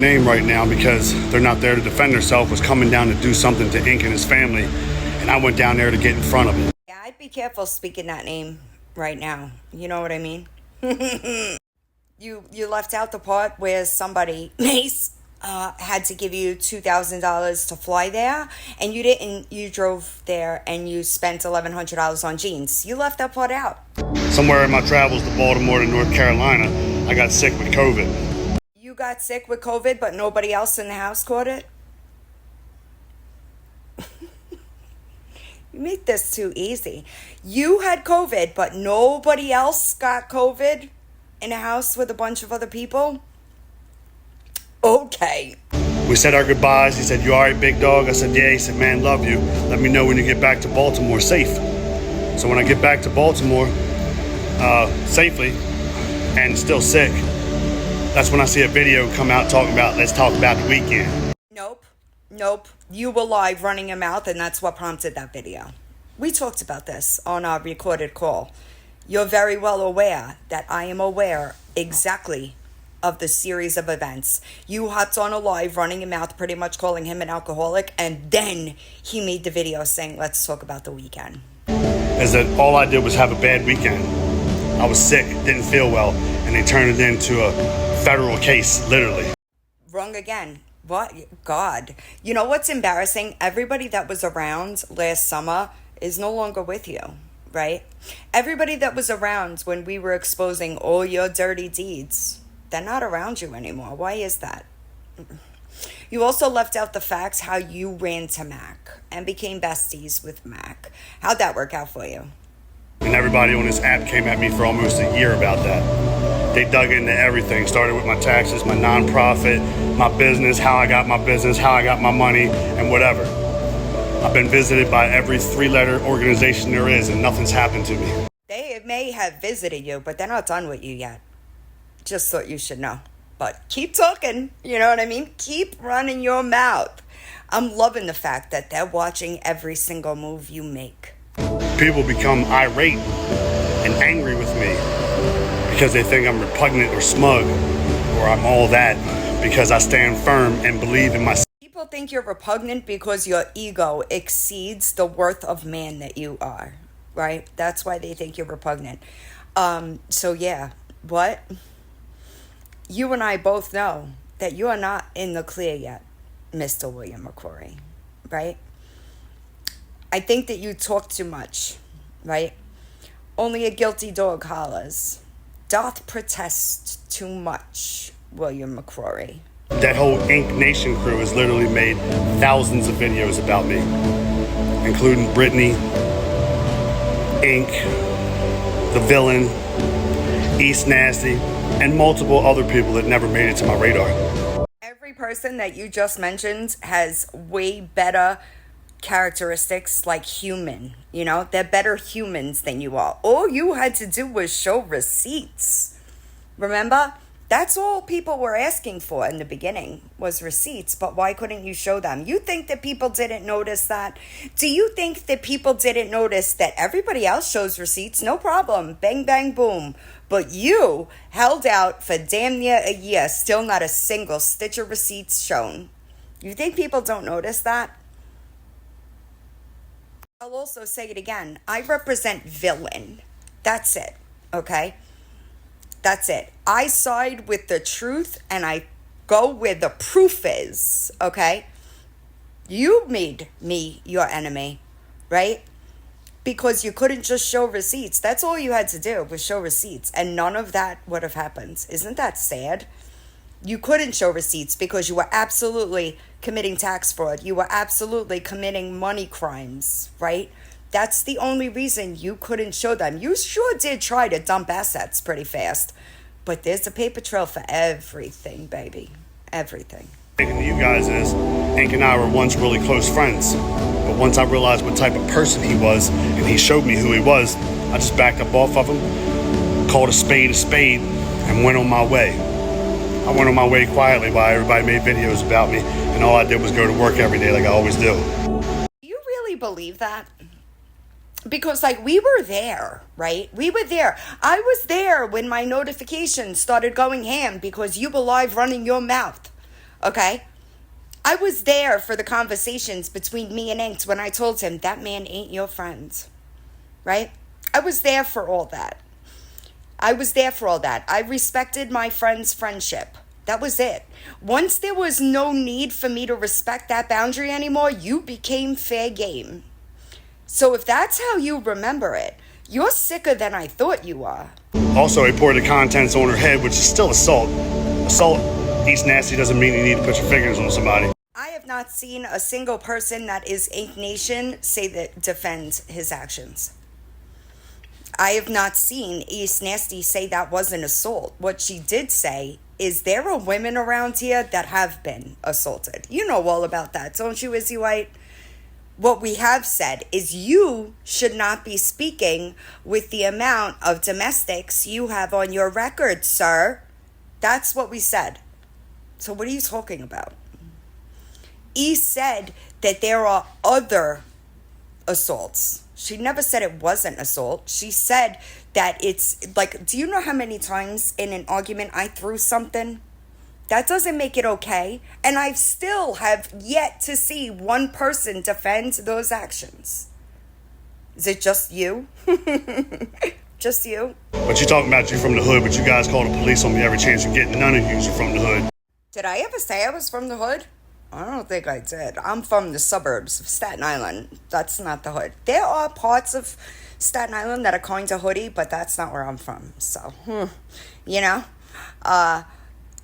Name right now because they're not there to defend herself, was coming down to do something to Ink and his family, and I went down there to get in front of it. Yeah, I'd be careful speaking that name right now. You know what I mean? You left out the part where somebody, Mace, had to give you $2,000 to fly there, and you didn't. You drove there and you spent $1,100 on jeans. You left that part out. Somewhere in my travels to Baltimore to North Carolina, I got sick with COVID. You got sick with COVID, but nobody else in the house caught it? You make this too easy. You had COVID, but nobody else got COVID in a house with a bunch of other people? Okay. We said our goodbyes. He said, "You all right, big dog?" I said, "Yeah." He said, "Man, love you. Let me know when you get back to Baltimore safe." So when I get back to Baltimore safely and still sick, that's when I see a video come out talking about, let's talk about the weekend. Nope. You were live running your mouth, and that's what prompted that video. We talked about this on our recorded call. You're very well aware that I am aware exactly of the series of events. You hopped on a live running your mouth, pretty much calling him an alcoholic, and then he made the video saying, let's talk about the weekend. Is that all I did was have a bad weekend. I was sick, didn't feel well, and they turned it into a federal case, literally. Wrong again. What? God. You know what's embarrassing? Everybody that was around last summer is no longer with you, right? Everybody that was around when we were exposing all your dirty deeds, they're not around you anymore. Why is that? You also left out the facts how you ran to Mac and became besties with Mac. How'd that work out for you? And everybody on this app came at me for almost a year about that. They dug into everything. Started with my taxes, my nonprofit, my business, how I got my business, how I got my money, and whatever. I've been visited by every three-letter organization there is, and nothing's happened to me. They may have visited you, but they're not done with you yet. Just thought you should know. But keep talking, you know what I mean? Keep running your mouth. I'm loving the fact that they're watching every single move you make. People become irate and angry with me because they think I'm repugnant or smug, or I'm all that because I stand firm and believe in myself. People think you're repugnant because your ego exceeds the worth of man that you are, right? That's why they think you're repugnant. So yeah, what? You and I both know that you are not in the clear yet, Mr. William McCrory, right? I think that you talk too much, right? Only a guilty dog hollers. Doth protest too much, William McCrory. That whole Ink Nation crew has literally made thousands of videos about me, including Brittany, Ink, the villain, East Nasty, and multiple other people that never made it to my radar. Every person that you just mentioned has way better characteristics like human, you know? They're better humans than you are. All you had to do was show receipts. Remember? That's all people were asking for in the beginning was receipts, but why couldn't you show them? You think that people didn't notice that? Do you think that people didn't notice that everybody else shows receipts? No problem. Bang, bang, boom. But you held out for damn near a year, still not a single stitch of receipts shown. You think people don't notice that? I'll also say it again. I represent villain. That's it, okay? That's it. I side with the truth and I go where the proof is, okay? You made me your enemy, right? Because you couldn't just show receipts. That's all you had to do was show receipts, and none of that would have happened. Isn't that sad? You couldn't show receipts because you were absolutely committing tax fraud. You were absolutely committing money crimes, right? That's the only reason you couldn't show them. You sure did try to dump assets pretty fast. But there's a paper trail for everything, baby. Everything. Thinking to you guys is, Ink and I were once really close friends. But once I realized what type of person he was, and he showed me who he was, I just backed up off of him, called a spade, and went on my way. I went on my way quietly while everybody made videos about me, and all I did was go to work every day like I always do. Do you really believe that? Because, like, we were there, right? We were there. I was there when my notifications started going ham because you were live running your mouth. Okay? I was there for the conversations between me and Inked when I told him that man ain't your friend. Right? I was there for all that. I was there for all that. I respected my friend's friendship. That was it. Once there was no need for me to respect that boundary anymore, you became fair game. So if that's how you remember it, you're sicker than I thought you were. Also, he poured the contents on her head, which is still assault. Assault, eats nasty, doesn't mean you need to put your fingers on somebody. I have not seen a single person that is Ink Nation say that defend his actions. I have not seen East Nasty say that wasn't assault. What she did say is there are women around here that have been assaulted. You know all about that, don't you, Izzy White? What we have said is you should not be speaking with the amount of domestics you have on your record, sir. That's what we said. So what are you talking about? E said that there are other assaults. She never said it wasn't assault. She said that it's like, do you know how many times in an argument I threw something? That doesn't make it okay. And I still have yet to see one person defend those actions. Is it just you? Just you? But you talking about you from the hood, but you guys call the police on me every chance you get. None of you are from the hood. Did I ever say I was from the hood? I don't think I did. I'm from the suburbs of Staten Island. That's not the hood. There are parts of Staten Island that are kind of hoodie, but that's not where I'm from. So, you know,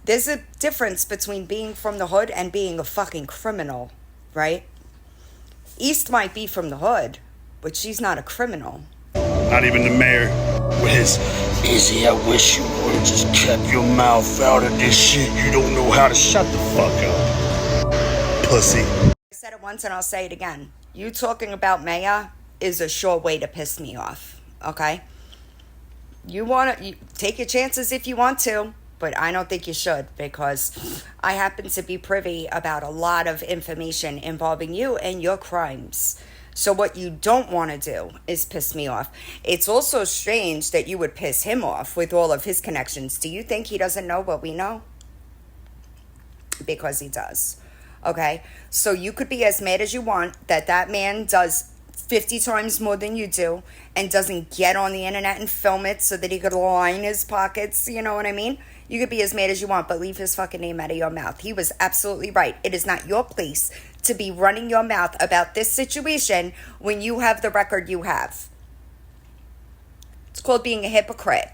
there's a difference between being from the hood and being a fucking criminal, right? East might be from the hood, but she's not a criminal. Not even the mayor with his, Izzy, I wish you would've just kept your mouth out of this shit. You don't know how to shut the fuck up. Pussy. I said it once and I'll say it again. You talking about Maya is a sure way to piss me off, okay? You take your chances if you want to, but I don't think you should, because I happen to be privy about a lot of information involving you and your crimes. So what you don't want to do is piss me off. It's also strange that you would piss him off with all of his connections. Do you think he doesn't know what we know? Because he does. Okay, so you could be as mad as you want that that man does 50 times more than you do and doesn't get on the internet and film it so that he could line his pockets, you know what I mean? You could be as mad as you want, but leave his fucking name out of your mouth. He was absolutely right. It is not your place to be running your mouth about this situation when you have the record you have. It's called being a hypocrite.